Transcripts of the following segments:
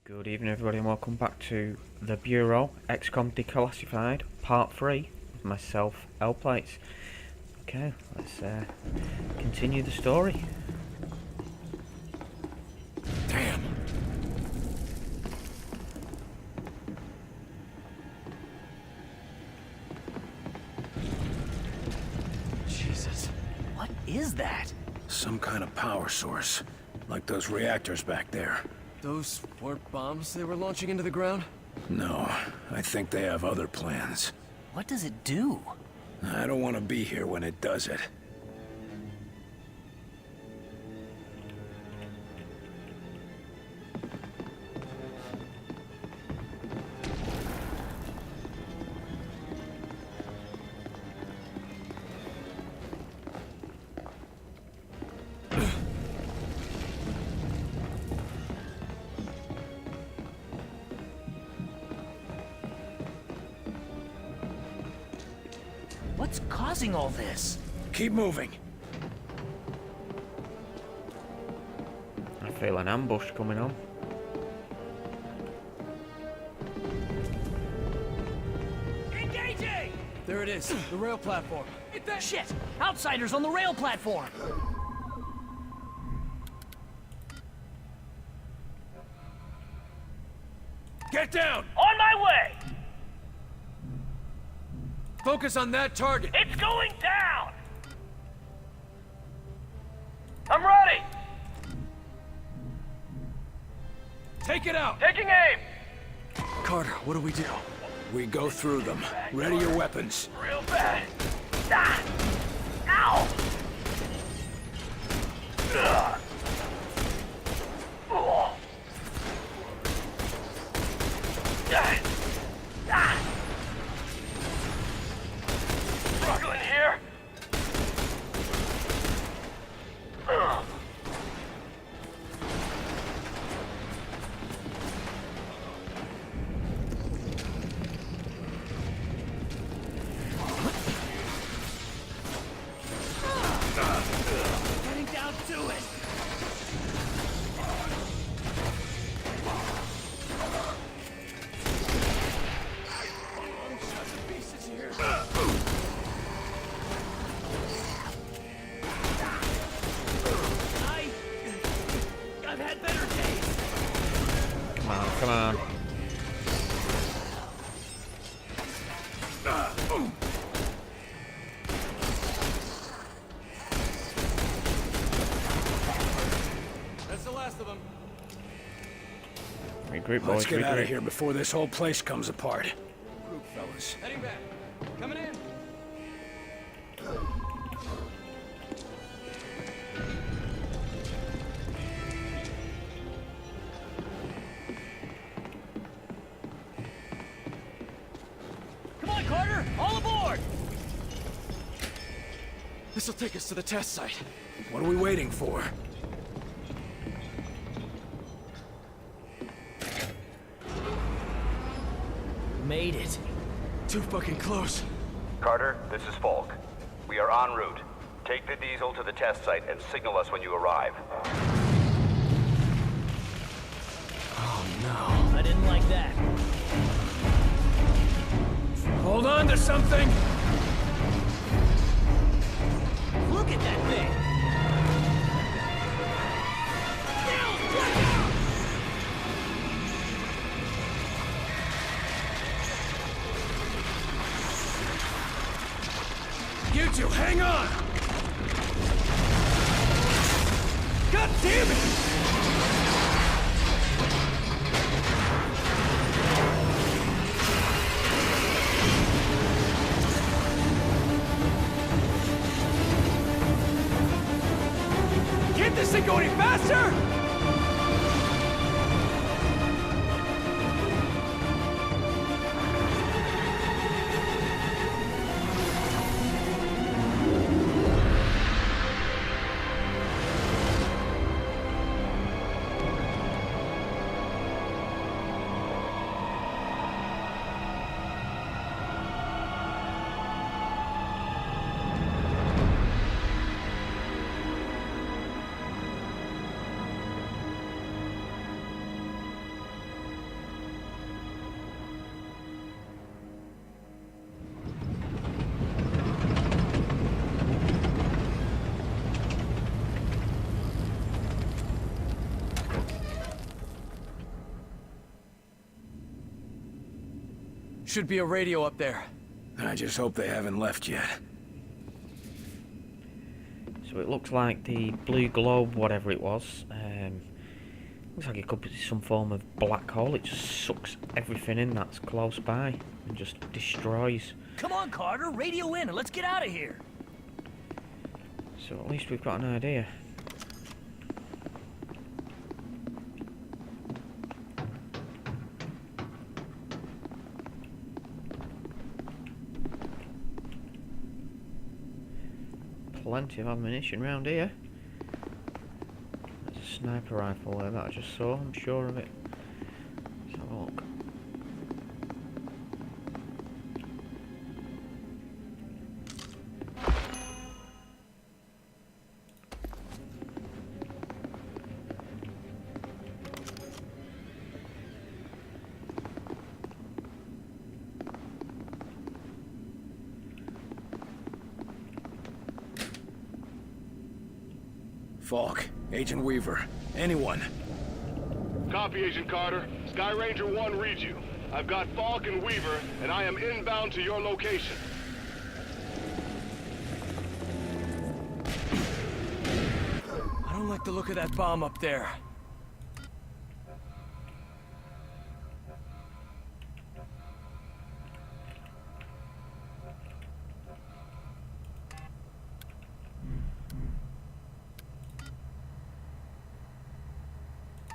Good evening everybody and welcome back to the Bureau, XCOM Declassified, Part 3, with myself, L-Plates. Okay, let's continue the story. Damn! Jesus. What is that? Some kind of power source. Like those reactors back there. Those weren't bombs they were launching into the ground? No, I think they have other plans. What does it do? I don't want to be here when it does it. What's causing all this? Keep moving. I feel an ambush coming on. Engaging! There it is, the rail platform. Shit! Outsiders on the rail platform! Get down! On my way! Focus on that target! It's going down! I'm ready! Take it out! Taking aim! Carter, what do we do? We go through them. Ready your weapons. Real bad. Ah! Ow! Ugh. Oh. Ah. Ah. Struggling here. Ugh. Getting down to it! I've had better days! Come on, come on. That's the last of them. Regroup, boys, Let's get out of regroup. here before this whole place comes apart. Group, fellas. Heading back. Coming in. Come on, Carter! All aboard! This'll take us to the test site. What are we waiting for? Made it. Too fucking close. Carter, this is Falk. We are en route. Take the diesel to the test site and signal us when you arrive. Oh no. I didn't like that. Hold on to something! Look at that thing! You two, hang on! God damn it! Can't this thing go any faster? Should be a radio up there. I just hope they haven't left yet. So it looks like the blue globe, whatever it was, looks like it could be some form of black hole. It just sucks everything in that's close by and just destroys. Come on, Carter, radio in and let's get out of here. So at least we've got an idea. Plenty of ammunition round here. There's a sniper rifle there that I just saw, I'm sure of it. Let's have a look. Falk, Agent Weaver, anyone. Copy, Agent Carter. Sky Ranger 1 reads you. I've got Falk and Weaver, and I am inbound to your location. I don't like the look of that bomb up there.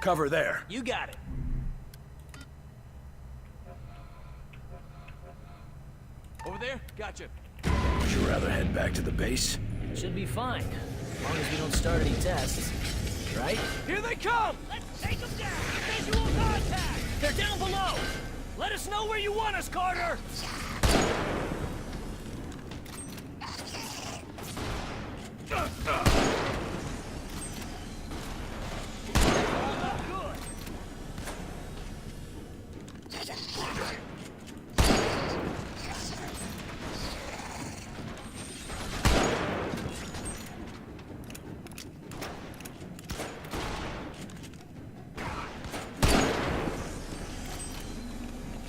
Cover there. You got it. Over there? Gotcha. Would you rather head back to the base? Should be fine. As long as we don't start any tests. Right? Here they come! Let's take them down! Visual contact! They're down below! Let us know where you want us, Carter!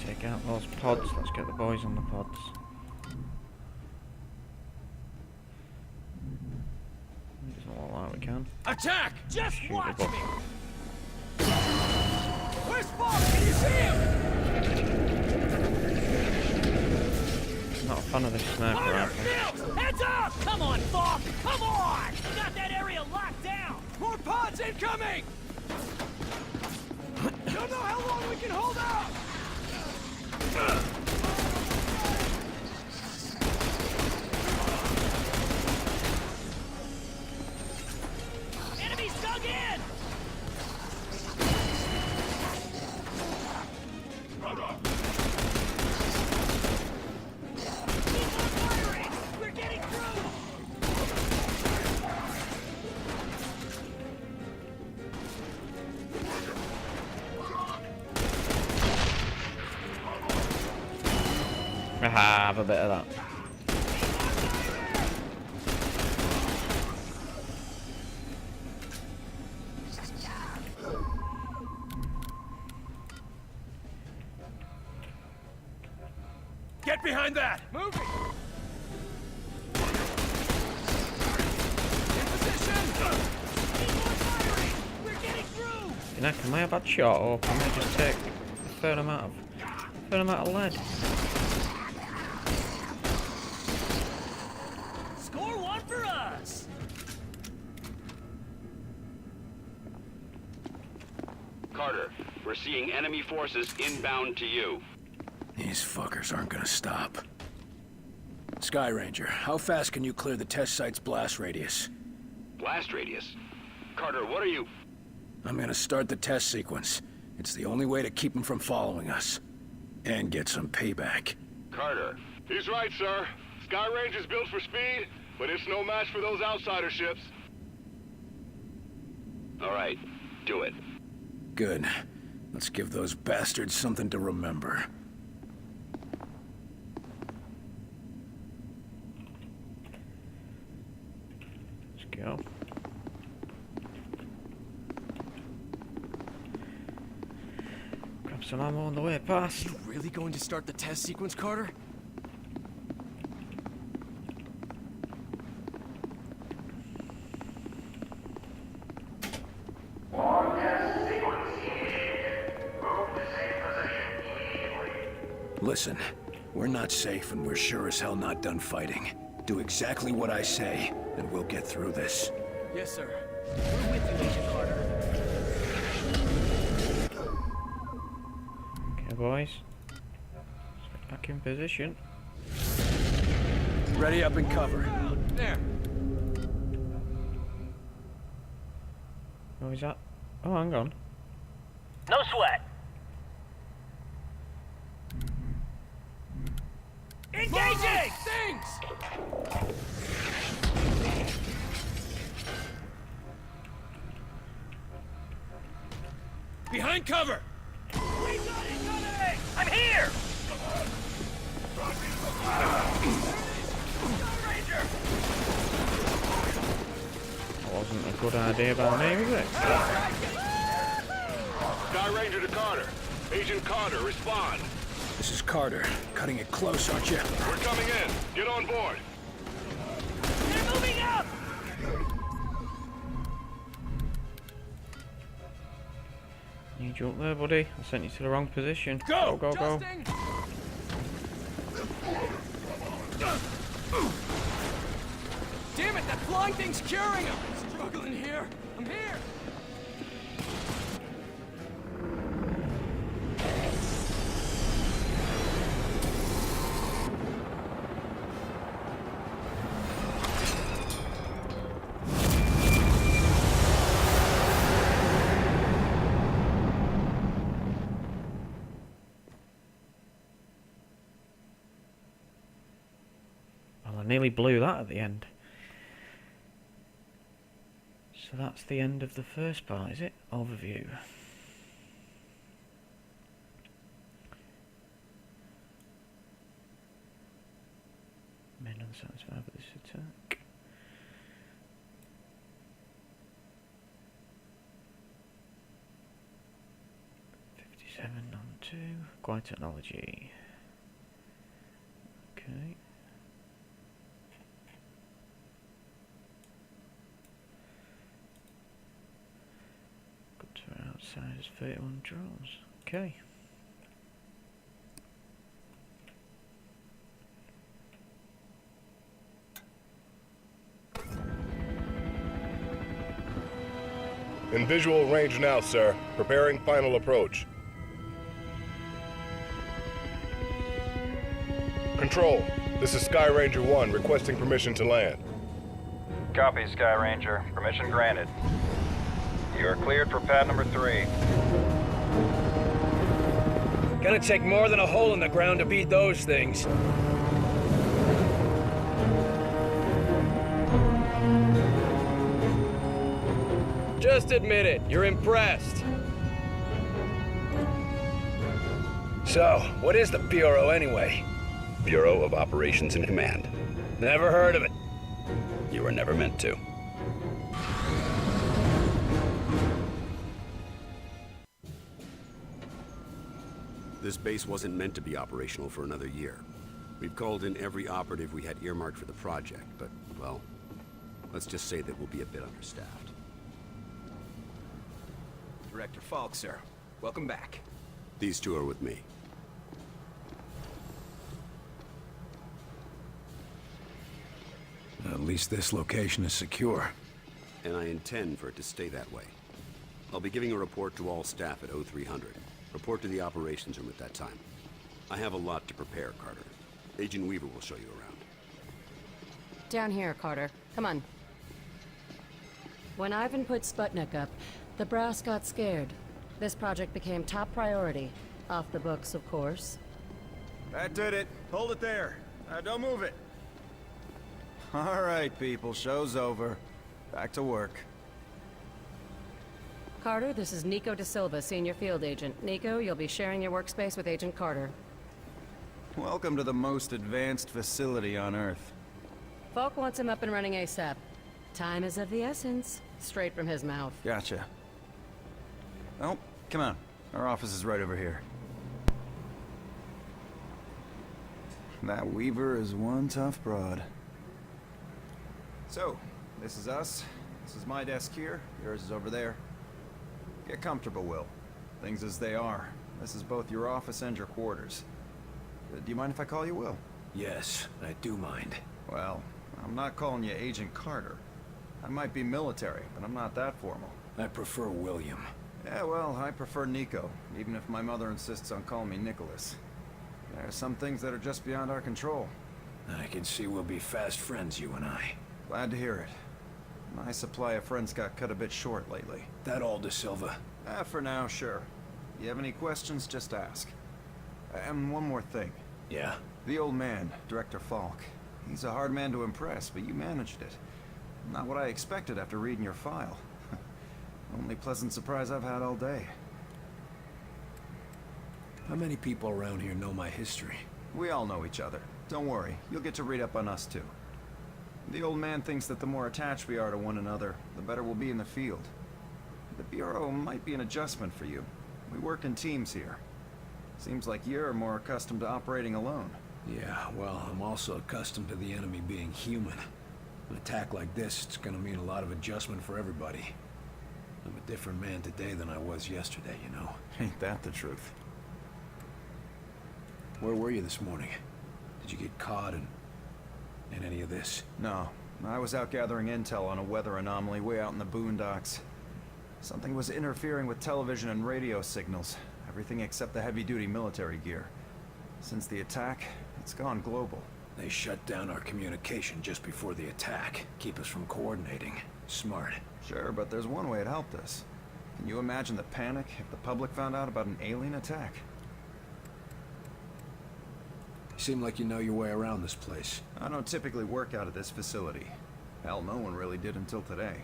Take out those pods. Let's get the boys on the pods. It doesn't look like we can. Attack! Just Shoot the watch bus. me! Where's Falk? Can you see him? Not a fan of this sniper Carter, rifle. Nils! Heads up! Come on, Falk! Come on! We got that area locked down! More pods incoming! Don't know how long we can hold out! Enemies dug in! Keep on firing! We're getting through! Aha, have a bit of that. Get behind that! Moving! In position! Keep on firing! We're getting through! You know, can I have a shot or can I just take a fair amount of lead? Score one for us! Carter, we're seeing enemy forces inbound to you. These fuckers aren't gonna stop. Sky Ranger, how fast can you clear the test site's blast radius? Blast radius? Carter, what are you... I'm gonna start the test sequence. It's the only way to keep them from following us. And get some payback. Carter, He's right, sir. Sky Ranger's built for speed, but it's no match for those outsider ships. all right, do it. Good. Let's give those bastards something to remember. Let's go. Grab some ammo on the way past. You really going to start the test sequence, Carter? Listen, we're not safe and we're sure as hell not done fighting. Do exactly what I say, and we'll get through this. Yes, sir. We're with you, Agent Carter. Okay, boys. Let's get back in position. Ready up and cover. There. Oh, is that? Oh, hang on. No sweat. Engaging! Things! Behind cover! We've got incoming! I'm here! Ranger! That wasn't a good idea by me, was it? Sky Ranger to Carter. Agent Carter, respond. This is Carter. Cutting it close, aren't you? We're coming in. Get on board. They're moving up! Need you up there, buddy. I sent you to the wrong position. Go! Go, go, go. Adjusting. Damn it, that flying thing's curing him! Struggling here. I'm here! Well, I nearly blew that at the end. So that's the end of the first part, is it? Overview. Men unsatisfied with this attack. On 2. Acquired technology. Okay. Good to our outsiders, 31 draws. Okay. In visual range now, sir. Preparing final approach. Control, this is Sky Ranger 1 requesting permission to land. Copy, Sky Ranger. Permission granted. You are cleared for pad number 3. Gonna take more than a hole in the ground to beat those things. Just admit it, you're impressed. So, what is the Bureau anyway? Bureau of Operations and Command. Never heard of it. You were never meant to. This base wasn't meant to be operational for another year. We've called in every operative we had earmarked for the project, but, well, let's just say that we'll be a bit understaffed. Director Falk, sir. Welcome back. These two are with me. At least this location is secure. And I intend for it to stay that way. I'll be giving a report to all staff at 0300. Report to the operations room at that time. I have a lot to prepare, Carter. Agent Weaver will show you around. Down here, Carter. Come on. When Ivan put Sputnik up, the brass got scared. This project became top priority. Off the books, of course. That did it. Hold it there. Don't move it. All right, people. Show's over. Back to work. Carter, this is Nico Da Silva, Senior Field Agent. Nico, you'll be sharing your workspace with Agent Carter. Welcome to the most advanced facility on Earth. Falk wants him up and running ASAP. Time is of the essence. Straight from his mouth. Gotcha. Well, come on. Our office is right over here. That Weaver is one tough broad. So, this is us. This is my desk here. Yours is over there. Get comfortable, Will. Things as they are. This is both your office and your quarters. Do you mind if I call you Will? Yes, I do mind. Well, I'm not calling you Agent Carter. I might be military, but I'm not that formal. I prefer William. Yeah, well, I prefer Nico, even if my mother insists on calling me Nicholas. There are some things that are just beyond our control. I can see we'll be fast friends, you and I. Glad to hear it. My supply of friends got cut a bit short lately. That all, De Silva? For now, sure. You have any questions, just ask. And one more thing. Yeah? The old man, Director Falk. He's a hard man to impress, but you managed it. Not what I expected after reading your file. Only pleasant surprise I've had all day. How many people around here know my history? We all know each other. Don't worry, you'll get to read up on us too. The old man thinks that the more attached we are to one another, the better we'll be in the field. The Bureau might be an adjustment for you. We work in teams here. Seems like you're more accustomed to operating alone. Yeah, well, I'm also accustomed to the enemy being human. An attack like this, it's gonna mean a lot of adjustment for everybody. I'm a different man today than I was yesterday, you know. Ain't that the truth? Where were you this morning? Did you get caught in any of this? No. I was out gathering intel on a weather anomaly way out in the boondocks. Something was interfering with television and radio signals. Everything except the heavy-duty military gear. Since the attack, it's gone global. They shut down our communication just before the attack. Keep us from coordinating. Smart. Sure, but there's one way it helped us. Can you imagine the panic if the public found out about an alien attack? You seem like you know your way around this place. I don't typically work out of this facility. Hell, no one really did until today.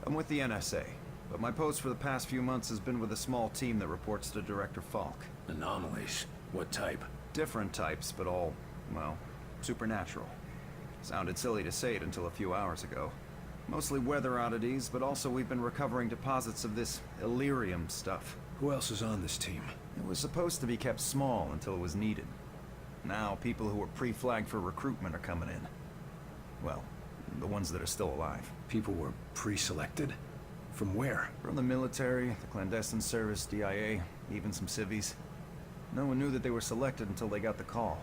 I'm with the NSA, but my post for the past few months has been with a small team that reports to Director Falk. Anomalies? What type? Different types, but all, well, supernatural. Sounded silly to say it until a few hours ago. Mostly weather oddities, but also we've been recovering deposits of this Illyrium stuff. Who else is on this team? It was supposed to be kept small until it was needed. Now, people who were pre-flagged for recruitment are coming in. Well, the ones that are still alive. People were pre-selected? From where? From the military, the clandestine service, DIA, even some civvies. No one knew that they were selected until they got the call.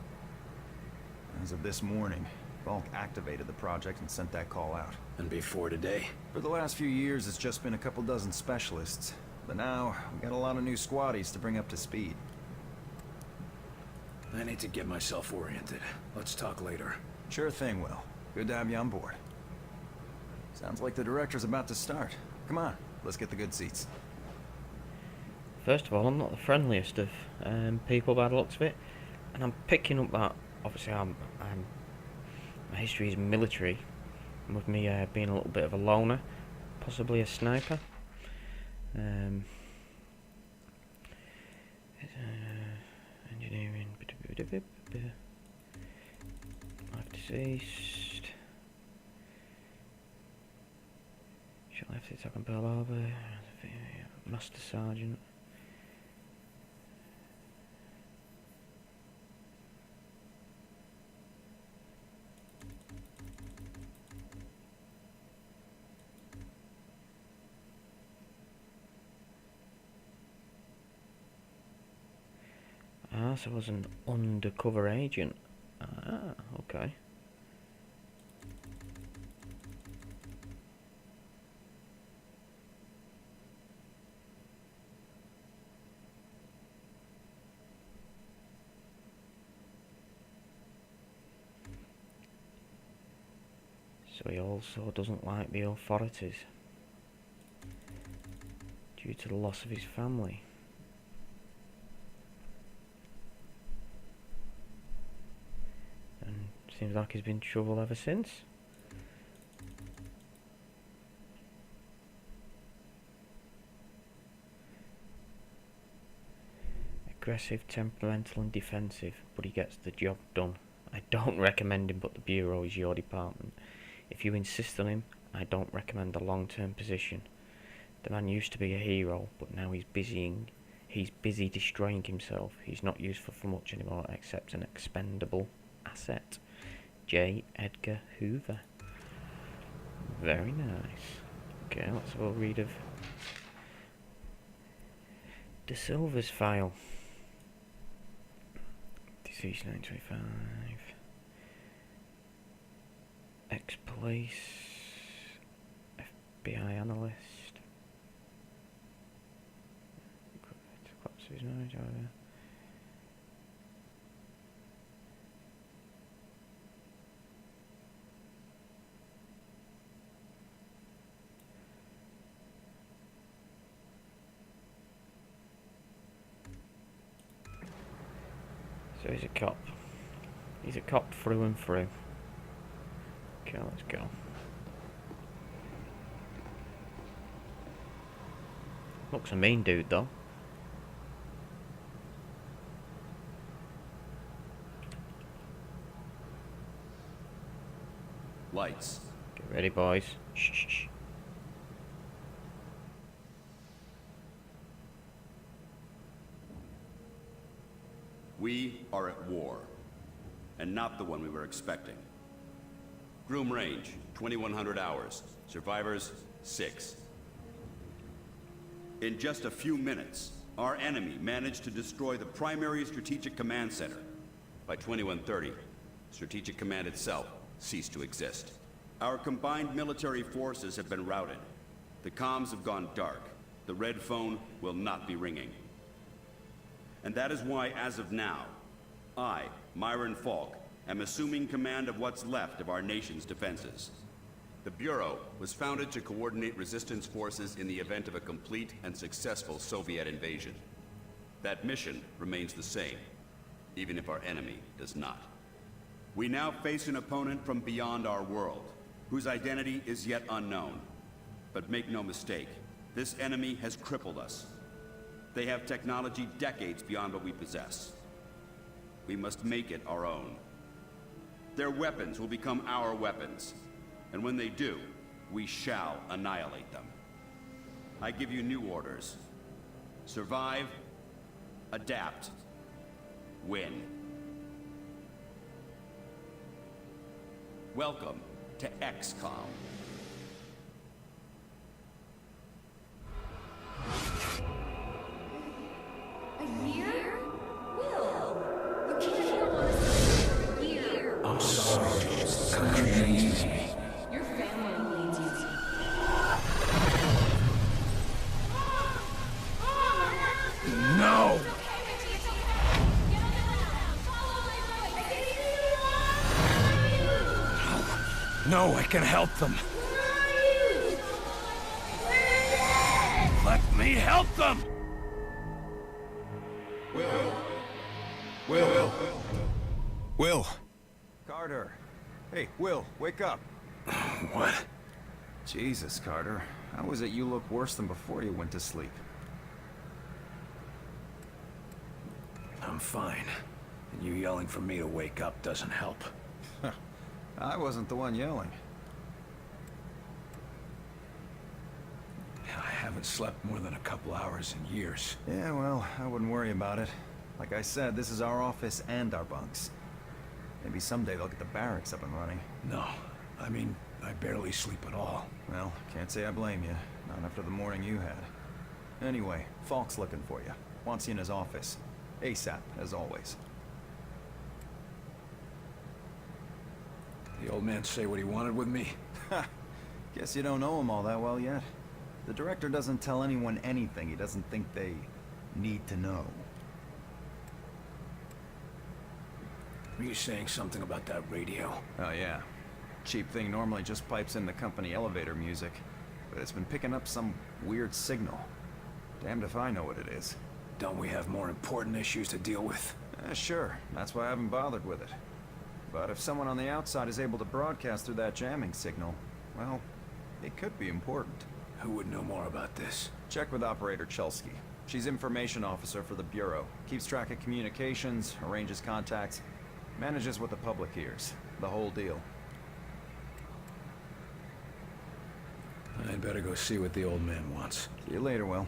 As of this morning, Falk activated the project and sent that call out. And before today? For the last few years, it's just been a couple dozen specialists. But now, we got a lot of new squaddies to bring up to speed. I need to get myself oriented. Let's talk later. Sure thing, Will. Good to have you on board. Sounds like the director's about to start. Come on, let's get the good seats. First of all, I'm not the friendliest of people by the looks of it, and I'm picking up that obviously my history is military, and with me being a little bit of a loner, possibly a sniper. Engineering, life deceased. Shot left attack on Pearl Harbor. Master Sergeant. Ah, so I was an undercover agent. Ah, okay. So he also doesn't like the authorities due to the loss of his family. And seems like he's been in trouble ever since. Aggressive, temperamental and defensive, but he gets the job done. I don't recommend him, but the Bureau is your department. If you insist on him, I don't recommend a long-term position. The man used to be a hero, but now he's busying He's busy destroying himself. He's not useful for much anymore except an expendable asset. J. Edgar Hoover. Very nice. Okay, let's have a read of De Silva's file. Deceased 925. Ex-police. FBI analyst. So he's a cop. He's a cop through and through. Okay, let's go. Looks a mean dude though. Lights. Get ready, boys. Shh, shh, shh. We are at war, and not the one we were expecting. Groom range, 2100 hours. Survivors, 6. In just a few minutes, our enemy managed to destroy the primary strategic command center. By 2130, Strategic Command itself ceased to exist. Our combined military forces have been routed. The comms have gone dark. The red phone will not be ringing. And that is why, as of now, I, Myron Falk, am assuming command of what's left of our nation's defenses. The Bureau was founded to coordinate resistance forces in the event of a complete and successful Soviet invasion. That mission remains the same, even if our enemy does not. We now face an opponent from beyond our world, whose identity is yet unknown. But make no mistake, this enemy has crippled us. They have technology decades beyond what we possess. We must make it our own. Their weapons will become our weapons, and when they do, we shall annihilate them. I give you new orders. Survive, adapt, win. Welcome to XCOM. A year? Will, you can't go on a for a year. I'm sorry, Jules. The country needs me. Your family needs you. No! No, I can help them. Let me help them! Will. Carter. Hey, Will, wake up. What? Jesus, Carter. How is it you look worse than before you went to sleep? I'm fine. And you yelling for me to wake up doesn't help. I wasn't the one yelling. I haven't slept more than a couple hours in years. Yeah, well, I wouldn't worry about it. Like I said, this is our office and our bunks. Maybe someday they'll get the barracks up and running. No, I mean, I barely sleep at all. Well, can't say I blame you. Not after the morning you had. Anyway, Falk's looking for you. Wants you in his office. ASAP, as always. The old man say what he wanted with me? Ha! Guess you don't know him all that well yet. The director doesn't tell anyone anything he doesn't think they need to know. Were you saying something about that radio? Oh yeah. Cheap thing normally just pipes in the company elevator music, but it's been picking up some weird signal. Damned if I know what it is. Don't we have more important issues to deal with? Sure. That's why I haven't bothered with it. But if someone on the outside is able to broadcast through that jamming signal, well, it could be important. Who would know more about this? Check with Operator Chelsky. She's information officer for the Bureau. Keeps track of communications, arranges contacts, manages what the public hears. The whole deal. I'd better go see what the old man wants. See you later, Will.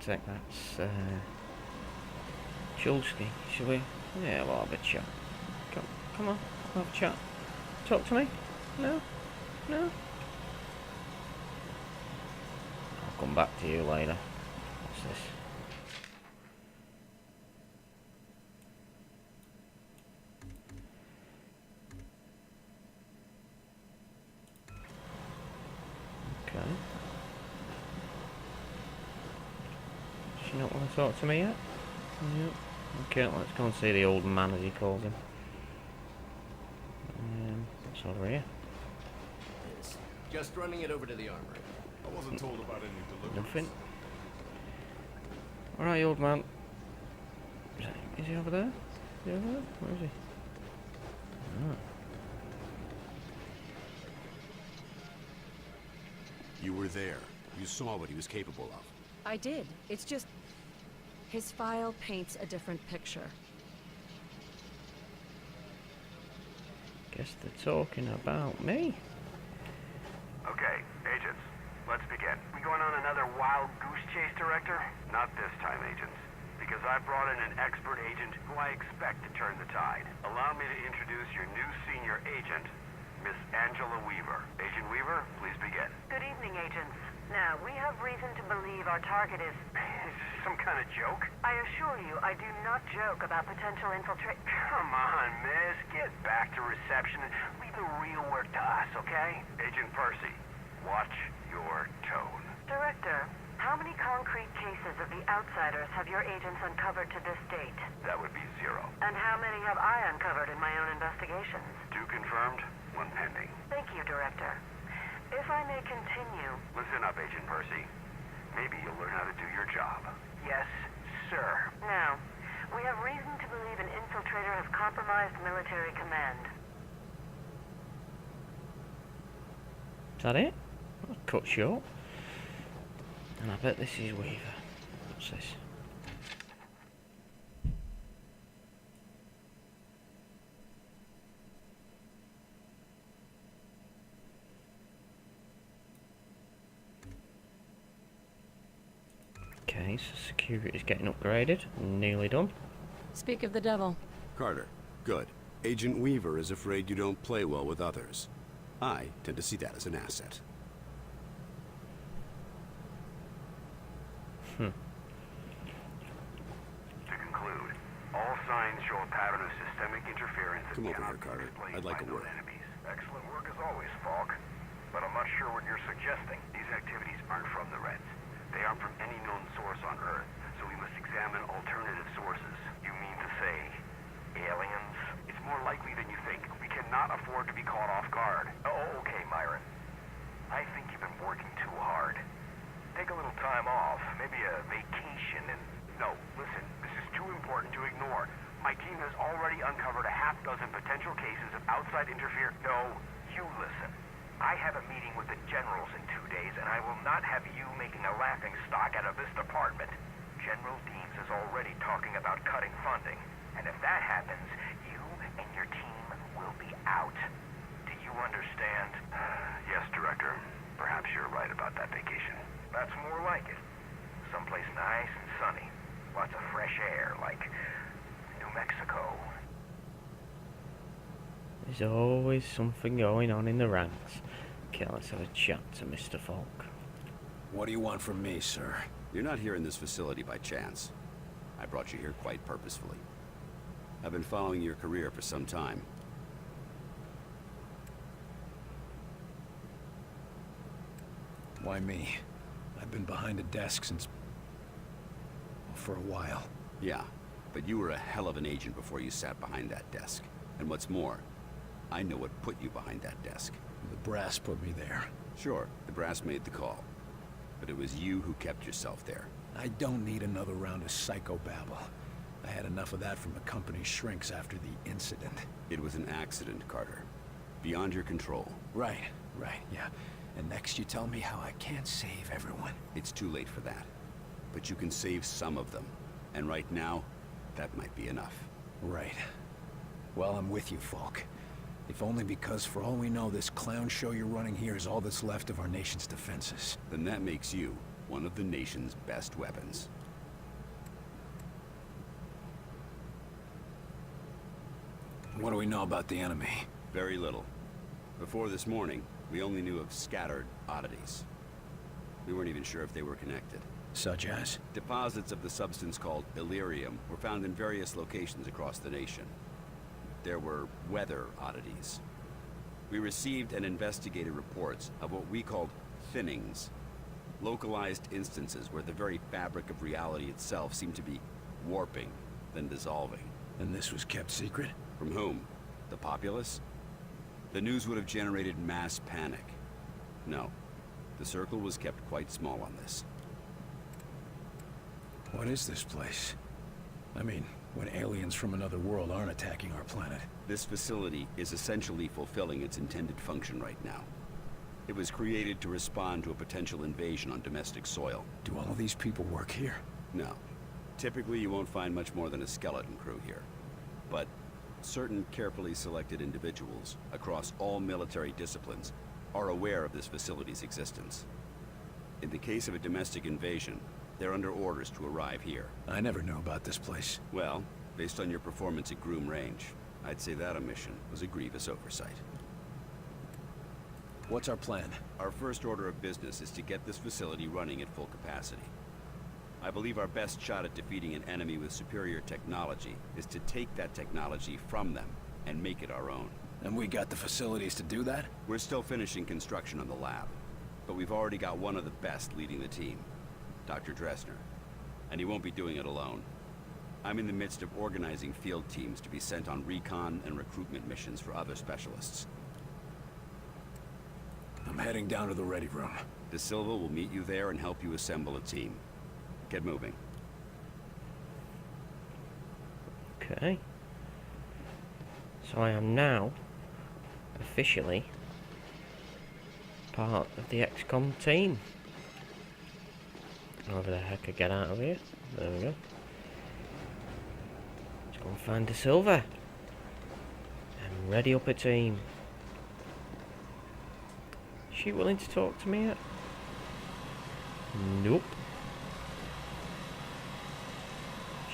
take that. Chulski, shall we? Yeah, we'll have a chat. Come on, we'll have a chat. Talk to me? No? No? I'll come back to you later. What's this? Okay. Does she not want to talk to me yet? Yep. Okay, let's go and see the old man, as he calls him. What's over here? Just running it over to the armory. I wasn't told about any deliveries. Nothing. Alright, old man. Is he over there? Is he over there? Where is he? Oh. You were there. You saw what he was capable of. I did. It's just... his file paints a different picture. Guess they're talking about me. Okay, agents, let's begin. We going on another wild goose chase, Director? Not this time, agents. Because I brought in an expert agent who I expect to turn the tide. Allow me to introduce your new senior agent, Miss Angela Weaver. Agent Weaver, please begin. Good evening, agents. Now, we have reason to believe our target is... Is this some kind of joke? I assure you, I do not joke about potential infiltration. Come on, miss. Get back to reception and leave the real work to us, okay? Agent Percy, watch your tone. Director, how many concrete cases of the outsiders have your agents uncovered to this date? That would be 0. And how many have I uncovered in my own investigations? 2 confirmed, 1 pending. Thank you, Director. If I may continue... Listen up, Agent Percy. Maybe you'll learn how to do your job. Yes, sir. Now, we have reason to believe an infiltrator has compromised military command. Is that it? Well, cut short. And I bet this is Weaver. What's this? Okay, so security is getting upgraded. Nearly done. Speak of the devil. Carter, good. Agent Weaver is afraid you don't play well with others. I tend to see that as an asset. To conclude, all signs show a pattern of systemic interference. Come over here, Carter. I'd like a word. Excellent work as always, Falk. But I'm not sure what you're suggesting. These activities aren't from the Reds. They aren't from any known source on Earth, so we must examine alternative sources. You mean to say, aliens? It's more likely than you think. We cannot afford to be caught off guard. Oh, okay, Myron. I think you've been working too hard. Take a little time off, maybe a vacation, and... No, listen, this is too important to ignore. My team has already uncovered a half dozen potential cases of outside interference. No, you listen. I have a meeting with the generals in 2 days, and I will not have you making a laughing stock out of this department. General Deans is already talking about cutting funding, and if that happens, you and your team will be out. Do you understand? Yes, Director. Perhaps you're right about that vacation. That's more like it. Someplace nice and sunny. Lots of fresh air, like New Mexico. There's always something going on in the ranks. Okay, let's have a chat to Mr. Falk. What do you want from me, sir? You're not here in this facility by chance. I brought you here quite purposefully. I've been following your career for some time. Why me? I've been behind a desk since... for a while. Yeah, but you were a hell of an agent before you sat behind that desk. And what's more, I know what put you behind that desk. The brass put me there. Sure, the brass made the call. But it was you who kept yourself there. I don't need another round of psychobabble. I had enough of that from the company's shrinks after the incident. It was an accident, Carter. Beyond your control. Right, yeah. And next you tell me how I can't save everyone. It's too late for that. But you can save some of them. And right now, that might be enough. Right. Well, I'm with you, Falk. If only because, for all we know, this clown show you're running here is all that's left of our nation's defenses. Then that makes you one of the nation's best weapons. What do we know about the enemy? Very little. Before this morning, we only knew of scattered oddities. We weren't even sure if they were connected. Such as? Deposits of the substance called Illyrium were found in various locations across the nation. There were weather oddities. We received and investigated reports of what we called thinnings. Localized instances where the very fabric of reality itself seemed to be warping, then dissolving. And this was kept secret? From whom? The populace? The news would have generated mass panic. No. The circle was kept quite small on this. What is this place? I mean, when aliens from another world aren't attacking our planet. This facility is essentially fulfilling its intended function right now. It was created to respond to a potential invasion on domestic soil. Do all of these people work here? No. Typically, you won't find much more than a skeleton crew here. But certain carefully selected individuals across all military disciplines are aware of this facility's existence. In the case of a domestic invasion, they're under orders to arrive here. I never knew about this place. Well, based on your performance at Groom Range, I'd say that omission was a grievous oversight. What's our plan? Our first order of business is to get this facility running at full capacity. I believe our best shot at defeating an enemy with superior technology is to take that technology from them and make it our own. And we got the facilities to do that? We're still finishing construction on the lab, but we've already got one of the best leading the team, Dr. Dressner. And he won't be doing it alone. I'm in the midst of organizing field teams to be sent on recon and recruitment missions for other specialists. I'm heading down to the ready room. De Silva will meet you there and help you assemble a team. Get moving. Okay. So I am now officially part of the XCOM team. However the heck I get out of here. There we go. Let's go and find De Silva. And ready up a team. Is she willing to talk to me yet? Nope.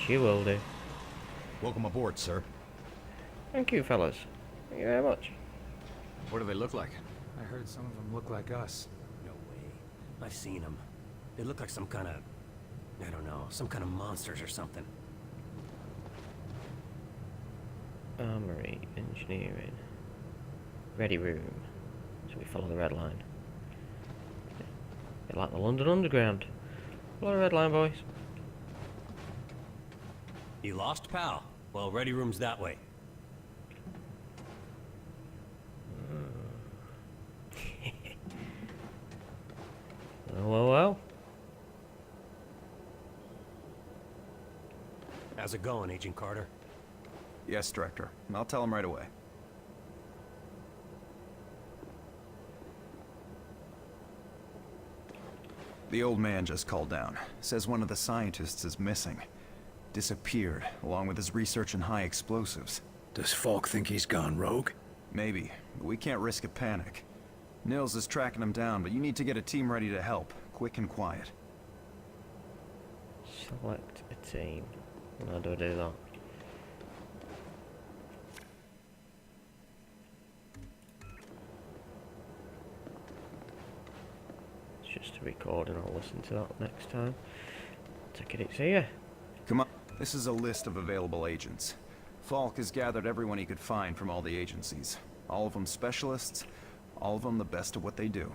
She will do. Welcome aboard, sir. Thank you, fellas. Thank you very much. What do they look like? I heard some of them look like us. No way. I've seen them. They look like some kind of... I don't know, some kind of monsters or something. Armory, engineering, ready room. So we follow the red line. Bit like the London Underground. Follow the red line, boys. You lost, pal? Well, ready room's that way. Well. How's it going, Agent Carter? Yes, Director. I'll tell him right away. The old man just called down. Says one of the scientists is missing. Disappeared, along with his research in high explosives. Does Falk think he's gone rogue? Maybe, but we can't risk a panic. Nils is tracking him down, but you need to get a team ready to help. Quick and quiet. Select a team. How do I do that? It's just a recording. I'll listen to that next time. Take it, it's here. Come on. This is a list of available agents. Falk has gathered everyone he could find from all the agencies. All of them specialists, all of them the best at what they do.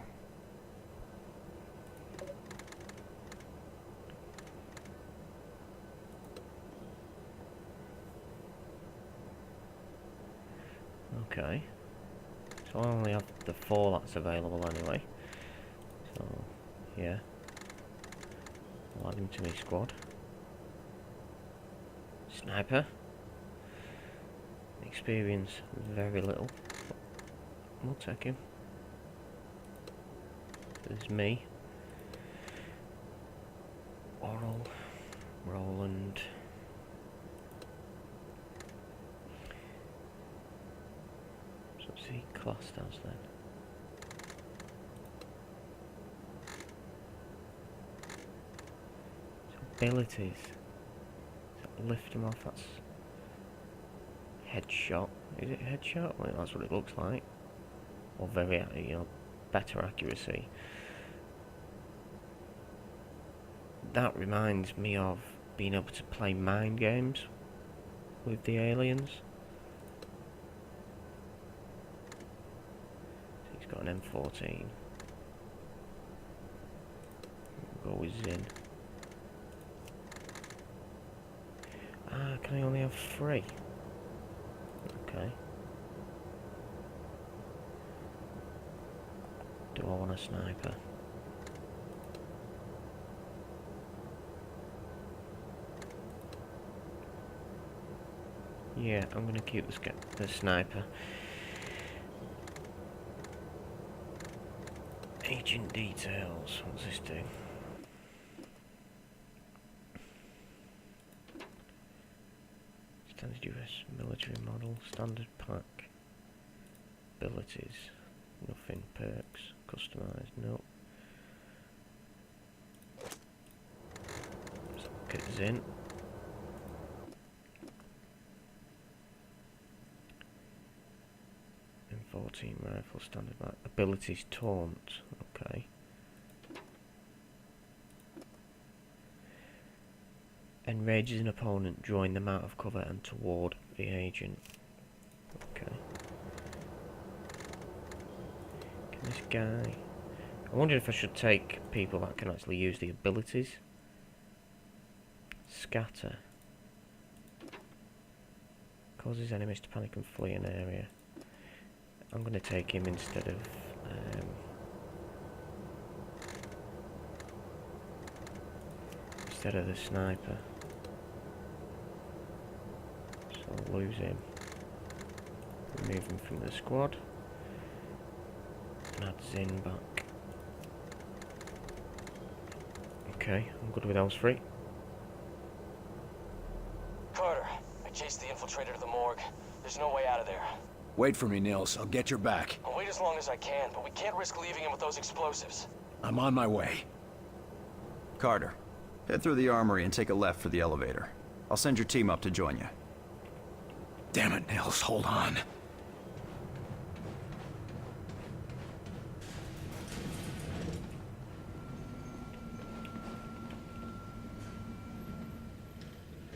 Okay. So I only have the 4 that's available anyway. So, yeah. I'll add him to my squad. Sniper. Experience, very little. But we'll take him. There's me. Oral. Roland. So what's he classed as then? abilities. Lift him off, that's headshot. Is it headshot? Well, that's what it looks like. Or very, better accuracy. That reminds me of being able to play mind games with the aliens. He's got an M14. We'll go with Zin. Ah, can I only have 3? Okay. Do I want a sniper? Yeah, I'm gonna keep the sniper. Agent details. What's this do? Standard US military model, standard pack, abilities, nothing, perks, customized, nope. Let's look at Zin. M14 rifle, standard pack, abilities, taunt, okay. Enrages an opponent, drawing them out of cover and toward the agent. Okay. Can this guy... I wonder if I should take people that can actually use the abilities. Scatter. Causes enemies to panic and flee an area. I'm going to take him instead of... instead of the sniper. I'll lose him. Remove him from the squad. And add Zin back. Okay, I'm good with those 3. Carter, I chased the infiltrator to the morgue. There's no way out of there. Wait for me, Nils. I'll get your back. I'll wait as long as I can, but we can't risk leaving him with those explosives. I'm on my way. Carter, head through the armory and take a left for the elevator. I'll send your team up to join you. Damn it, Nils. Hold on.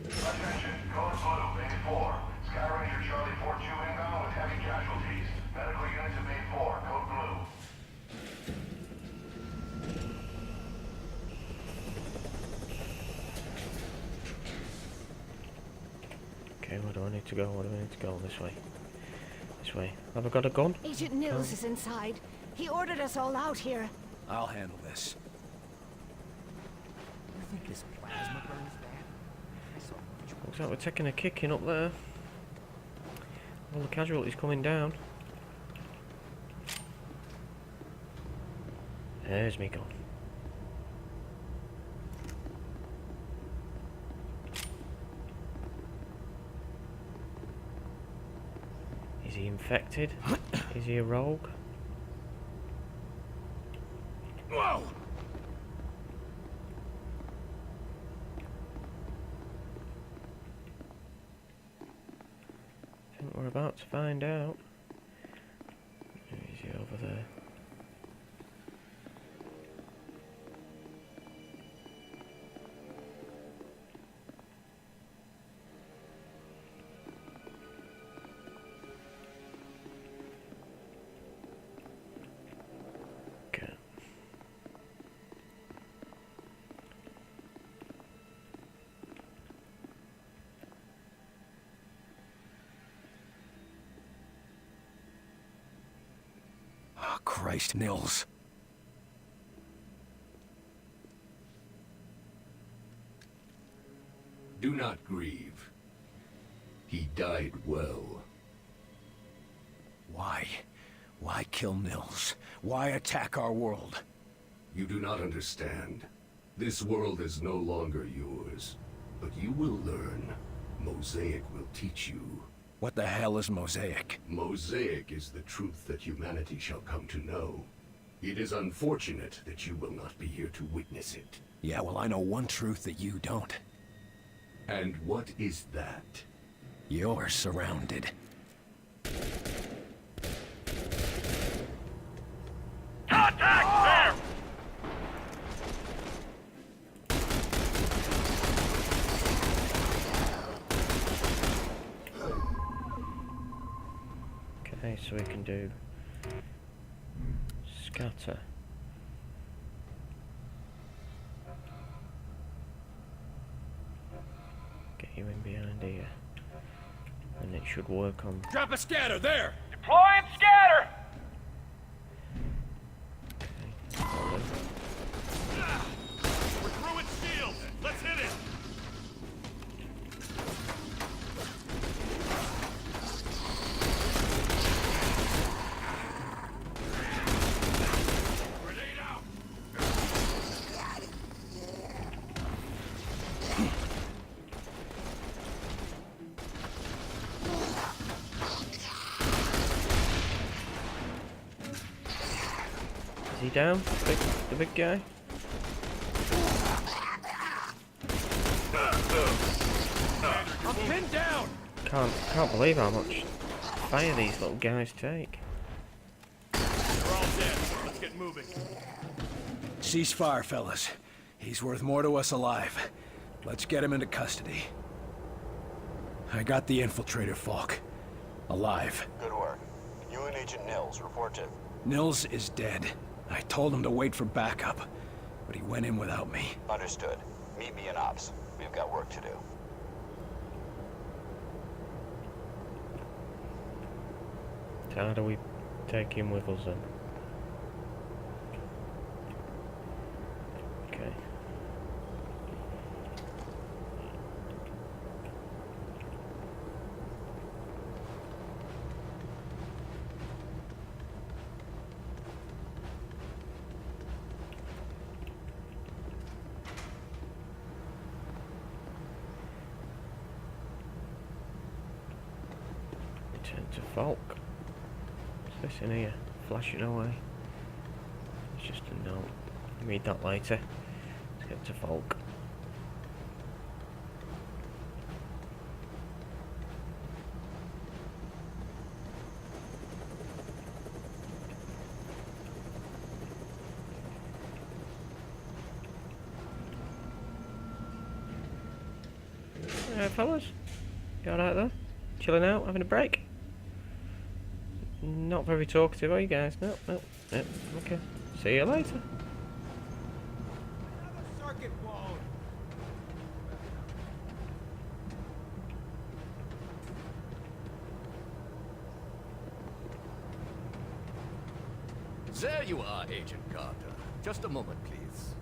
Attention, code blue, Main 4. Sky Ranger Charlie 42 inbound with heavy casualties. Medical units at Main 4, code blue. Okay, where do I need to go? Where do I need to go? This way. This way. Have I got a gun? Agent Nils is inside. He ordered us all out here. I'll handle this. You think this plasma burn is bad? Looks like we're taking a kicking up there. All the casualties coming down. There's me gun. Is he infected? Is he a rogue? Whoa! I think we're about to find out. Is he over there? Okay. Oh, Christ, Nils. Do not grieve. He died well. Why? Why kill Nils? Why attack our world? You do not understand. This world is no longer yours. But you will learn. Mosaic will teach you. What the hell is Mosaic? Mosaic is the truth that humanity shall come to know. It is unfortunate that you will not be here to witness it. Yeah, well, I know one truth that you don't. And what is that? You're surrounded. Contact there! Okay, so we can do scatter. Get you in behind here. And it should work on... Drop a scatter there! Deploying scatter! We're throwing shields! Let's hit it! Grenade out! Is he down? The big guy? I'm pinned down! Can't believe how much fire these little guys take. They're all dead. Let's get moving. Ceasefire, fellas. He's worth more to us alive. Let's get him into custody. I got the infiltrator, Falk. Alive. Good work. You and Agent Nils report to... Nils is dead. I told him to wait for backup, but he went in without me. Understood. Meet me in Ops. We've got work to do. So how do we take him with us then? Okay. Return to Falk. What's this in here? Flashing away. It's just a note. Read that later. Let's get to Falk. Alright fellas, you alright there? Chilling out, having a break? Not very talkative, are you guys? No. Okay. See you later. Circuit blown! There you are, Agent Carter. Just a moment, please.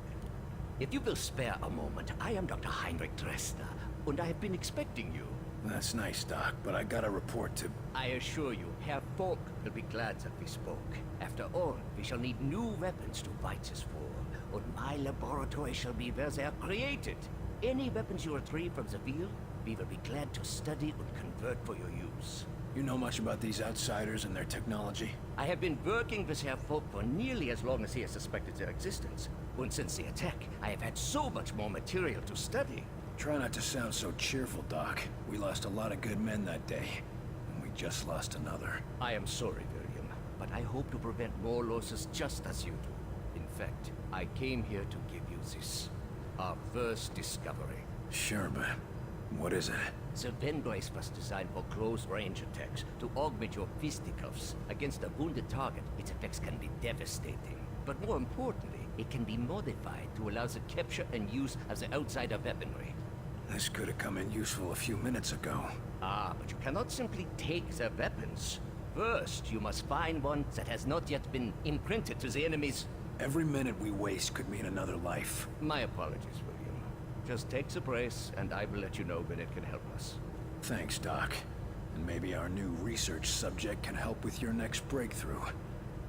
If you will spare a moment, I am Dr. Heinrich Dresner, and I have been expecting you. That's nice, Doc, but I got a report to... I assure you, Herr Falk will be glad that we spoke. After all, we shall need new weapons to fight this war, and my laboratory shall be where they are created. Any weapons you retrieve from the field, we will be glad to study and convert for your use. You know much about these outsiders and their technology? I have been working with Herr Falk for nearly as long as he has suspected their existence. And since the attack, I have had so much more material to study. Try not to sound so cheerful, Doc. We lost a lot of good men that day, and we just lost another. I am sorry, William, but I hope to prevent more losses just as you do. In fact, I came here to give you this. Our first discovery. Sure, but what is it? The pen brace was designed for close-range attacks to augment your fisticuffs. Against a wounded target, its effects can be devastating. But more importantly, it can be modified to allow the capture and use of the outsider weaponry. This could have come in useful a few minutes ago. Ah, but you cannot simply take their weapons. First, you must find one that has not yet been imprinted to the enemy's... Every minute we waste could mean another life. My apologies, William. Just take the brace, and I will let you know when it can help us. Thanks, Doc. And maybe our new research subject can help with your next breakthrough.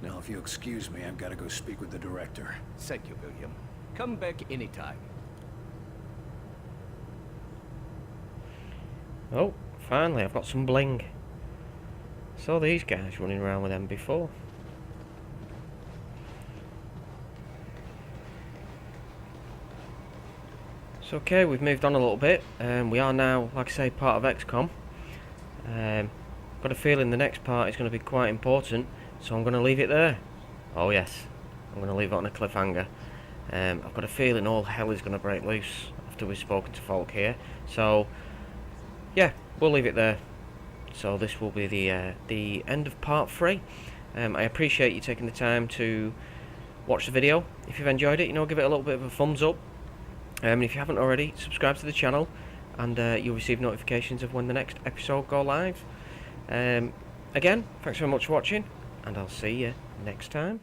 Now, if you'll excuse me, I've got to go speak with the director. Thank you, William. Come back anytime. Oh, finally, I've got some bling. Saw these guys running around with them before. So okay, we've moved on a little bit. We are now, like I say, part of XCOM. Got a feeling the next part is going to be quite important, so I'm going to leave it there. Oh yes, I'm going to leave it on a cliffhanger. I've got a feeling all hell is going to break loose after we've spoken to folk here. So yeah, we'll leave it there. So this will be the end of part 3. I appreciate you taking the time to watch the video. If you've enjoyed it, you know, give it a little bit of a thumbs up. If you haven't already, subscribe to the channel, and you'll receive notifications of when the next episode go live. Again, thanks very much for watching, and I'll see you next time.